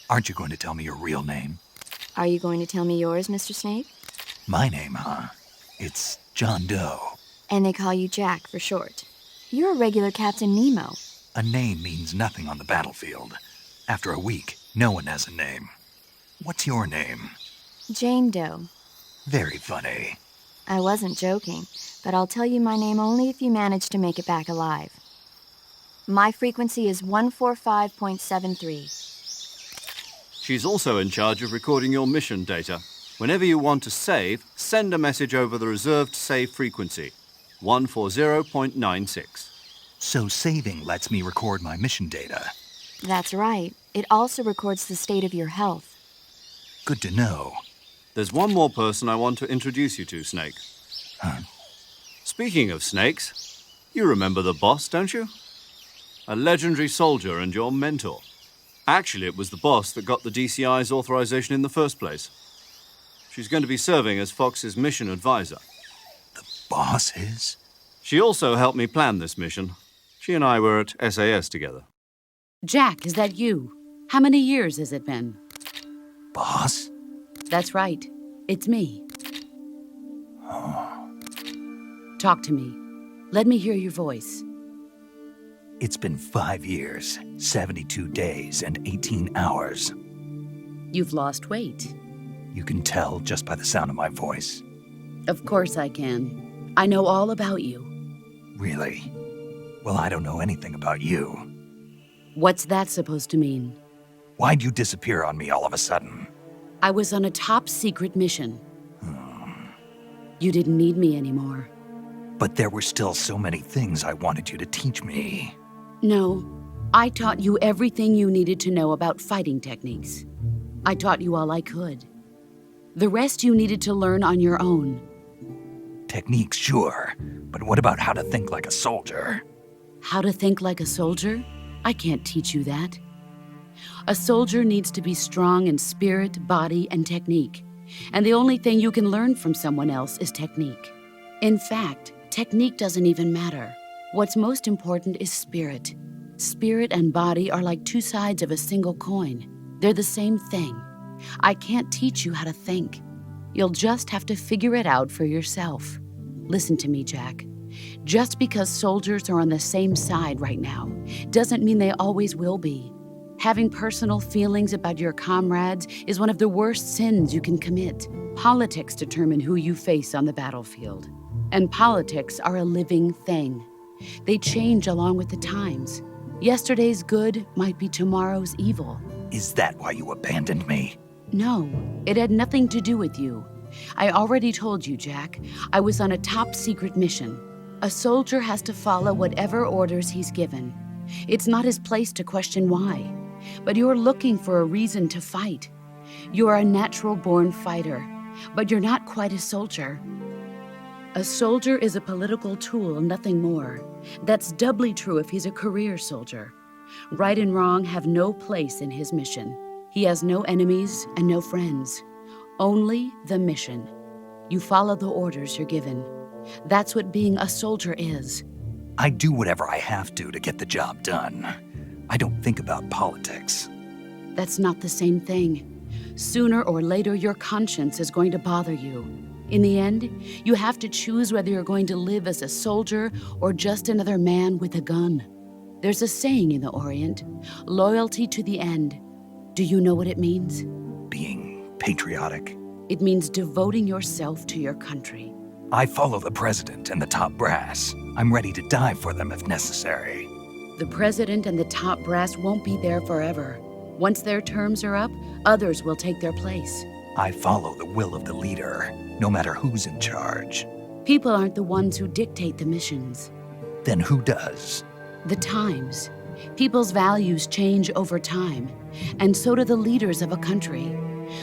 Aren't you going to tell me your real name? Are you going to tell me yours, Mr. Snake? My name, huh? It's John Doe. And they call you Jack for short. You're a regular Captain Nemo. A name means nothing on the battlefield. After a week, no one has a name. What's your name? Jane Doe. Very funny. I wasn't joking, but I'll tell you my name only if you manage to make it back alive. My frequency is 145.73. She's also in charge of recording your mission data. Whenever you want to save, send a message over the reserved save frequency, 140.96. So saving lets me record my mission data. That's right. It also records the state of your health. Good to know. There's one more person I want to introduce you to, Snake. Huh? Speaking of snakes, you remember the boss, don't you? A legendary soldier and your mentor. Actually, it was the boss that got the DCI's authorization in the first place. She's going to be serving as Fox's mission advisor. The boss is? She also helped me plan this mission. She and I were at SAS together. Jack, is that you? How many years has it been? Boss? That's right. It's me. Oh. Talk to me. Let me hear your voice. It's been 5 years, 72 days, and 18 hours. You've lost weight. You can tell just by the sound of my voice. Of course I can. I know all about you. Really? Well, I don't know anything about you. What's that supposed to mean? Why'd you disappear on me all of a sudden? I was on a top-secret mission. You didn't need me anymore. But there were still so many things I wanted you to teach me. No, I taught you everything you needed to know about fighting techniques. I taught you all I could. The rest you needed to learn on your own. Techniques, sure. But what about how to think like a soldier? How to think like a soldier? I can't teach you that. A soldier needs to be strong in spirit, body, and technique. And the only thing you can learn from someone else is technique. In fact, technique doesn't even matter. What's most important is spirit. Spirit and body are like two sides of a single coin. They're the same thing. I can't teach you how to think. You'll just have to figure it out for yourself. Listen to me, Jack. Just because soldiers are on the same side right now doesn't mean they always will be. Having personal feelings about your comrades is one of the worst sins you can commit. Politics determine who you face on the battlefield. And politics are a living thing. They change along with the times. Yesterday's good might be tomorrow's evil. Is that why you abandoned me? No, it had nothing to do with you. I already told you, Jack. I was on a top-secret mission. A soldier has to follow whatever orders he's given. It's not his place to question why. But you're looking for a reason to fight. You're a natural-born fighter, but you're not quite a soldier. A soldier is a political tool, nothing more. That's doubly true if he's a career soldier. Right and wrong have no place in his mission. He has no enemies and no friends. Only the mission. You follow the orders you're given. That's what being a soldier is. I do whatever I have to get the job done. I don't think about politics. That's not the same thing. Sooner or later, your conscience is going to bother you. In the end, you have to choose whether you're going to live as a soldier or just another man with a gun. There's a saying in the Orient, loyalty to the end. Do you know what it means? Being patriotic. It means devoting yourself to your country. I follow the president and the top brass. I'm ready to die for them if necessary. The president and the top brass won't be there forever. Once their terms are up, others will take their place. I follow the will of the leader, no matter who's in charge. People aren't the ones who dictate the missions. Then who does? The times. People's values change over time, and so do the leaders of a country.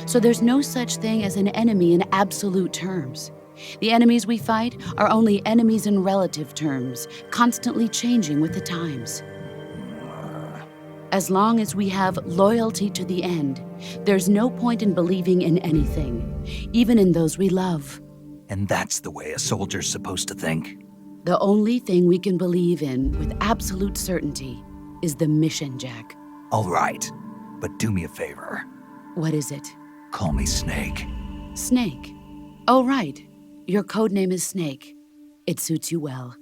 So there's no such thing as an enemy in absolute terms. The enemies we fight are only enemies in relative terms, constantly changing with the times. As long as we have loyalty to the end, there's no point in believing in anything, even in those we love. And that's the way a soldier's supposed to think? The only thing we can believe in with absolute certainty is the mission, Jack. All right. But do me a favor. What is it? Call me Snake. Snake. Oh, right. Your code name is Snake. It suits you well.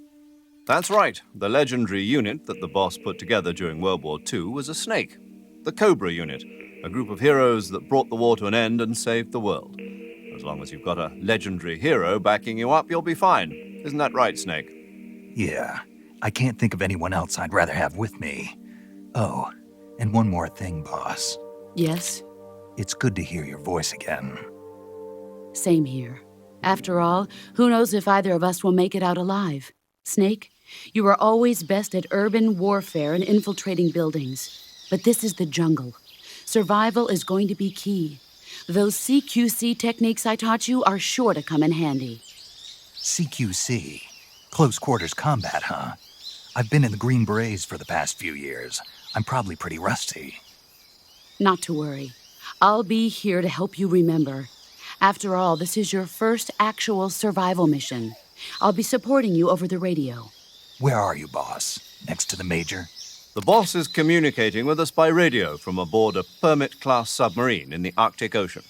That's right. The legendary unit that the boss put together during World War II was a snake. The Cobra unit, a group of heroes that brought the war to an end and saved the world. As long as you've got a legendary hero backing you up, you'll be fine. Isn't that right, Snake? Yeah, I can't think of anyone else I'd rather have with me. Oh, and one more thing, boss. Yes? It's good to hear your voice again. Same here. After all, who knows if either of us will make it out alive? Snake, you are always best at urban warfare and infiltrating buildings. But this is the jungle. Survival is going to be key. Those CQC techniques I taught you are sure to come in handy. CQC? Close quarters combat, huh? I've been in the Green Berets for the past few years. I'm probably pretty rusty. Not to worry. I'll be here to help you remember. After all, this is your first actual survival mission. I'll be supporting you over the radio. Where are you, boss? Next to the Major? The boss is communicating with us by radio from aboard a Permit-class submarine in the Arctic Ocean.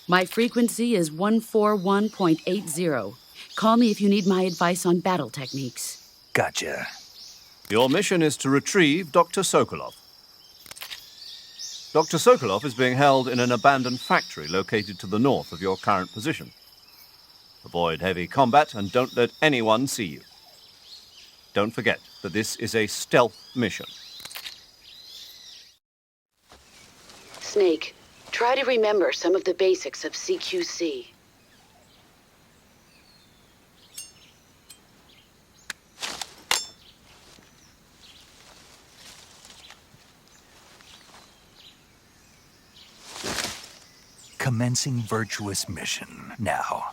My frequency is 141.80. Call me if you need my advice on battle techniques. Gotcha. Your mission is to retrieve Dr. Sokolov. Dr. Sokolov is being held in an abandoned factory located to the north of your current position. Avoid heavy combat and don't let anyone see you. Don't forget that this is a stealth mission. Snake, try to remember some of the basics of CQC. Commencing Virtuous mission now.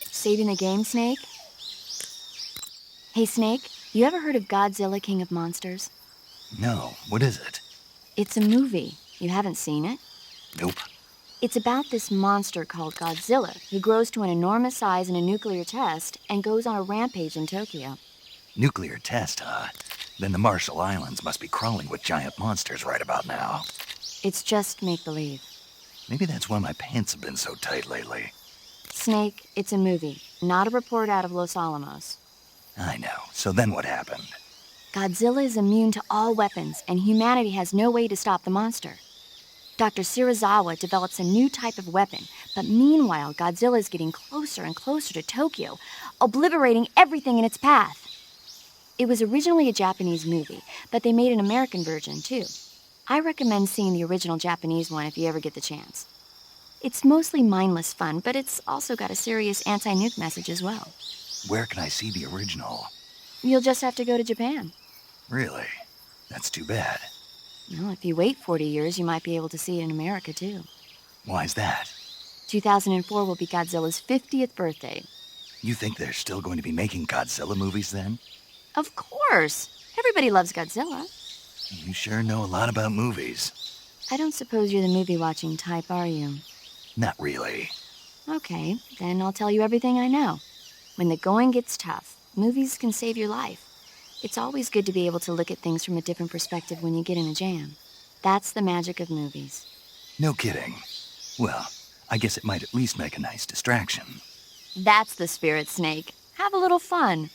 Saving the game, Snake? Hey, Snake, you ever heard of Godzilla, King of Monsters? No, what is it? It's a movie. You haven't seen it? Nope. It's about this monster called Godzilla who grows to an enormous size in a nuclear test and goes on a rampage in Tokyo. Nuclear test, huh? Then the Marshall Islands must be crawling with giant monsters right about now. It's just make-believe. Maybe that's why my pants have been so tight lately. Snake, it's a movie, not a report out of Los Alamos. I know. So then what happened? Godzilla is immune to all weapons, and humanity has no way to stop the monster. Dr. Shirazawa develops a new type of weapon, but meanwhile, Godzilla is getting closer and closer to Tokyo, obliterating everything in its path. It was originally a Japanese movie, but they made an American version, too. I recommend seeing the original Japanese one if you ever get the chance. It's mostly mindless fun, but it's also got a serious anti-nuke message as well. Where can I see the original? You'll just have to go to Japan. Really? That's too bad. Well, if you wait 40 years, you might be able to see it in America, too. Why's that? 2004 will be Godzilla's 50th birthday. You think they're still going to be making Godzilla movies then? Of course! Everybody loves Godzilla. You sure know a lot about movies. I don't suppose you're the movie-watching type, are you? Not really. Okay, then I'll tell you everything I know. When the going gets tough, movies can save your life. It's always good to be able to look at things from a different perspective when you get in a jam. That's the magic of movies. No kidding. Well, I guess it might at least make a nice distraction. That's the spirit, Snake. Have a little fun.